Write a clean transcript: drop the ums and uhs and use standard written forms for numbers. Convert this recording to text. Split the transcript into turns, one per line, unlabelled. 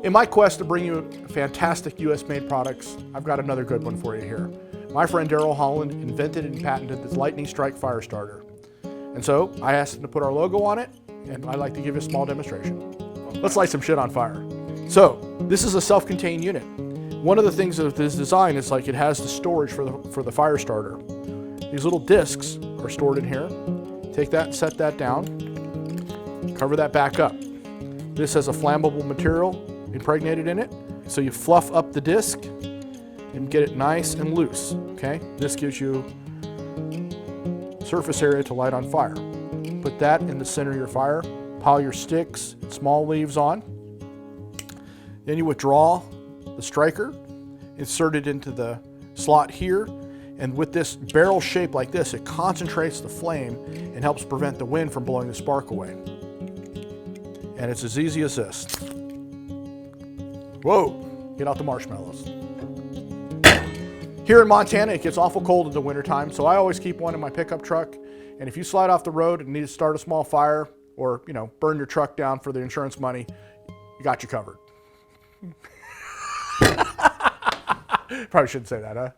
In my quest to bring you fantastic US-made products, I've got another good one for you here. My friend Holland invented and patented this Lightning Strike Firestarter. And so I asked him to put our logo on it, and I'd like to give you a small demonstration. Let's light some shit on fire. So this is a self-contained unit. One of the things of this design is like it has the storage for the Firestarter. These little discs are stored in here. Take that and set that down. Cover that back up. This has a flammable material impregnated in it. So you fluff up the disc and get it nice and loose, okay? This gives you surface area to light on fire. Put that in the center of your fire. Pile your sticks, small leaves on. Then you withdraw the striker, insert it into the slot here, and with this barrel shape like this, it concentrates the flame and helps prevent the wind from blowing the spark away. And it's as easy as this. Whoa, get out the marshmallows. Here in Montana, it gets awful cold in the wintertime, so I always keep one in my pickup truck. And if you slide off the road and need to start a small fire or, burn your truck down for the insurance money, you got you covered. Probably shouldn't say that, huh?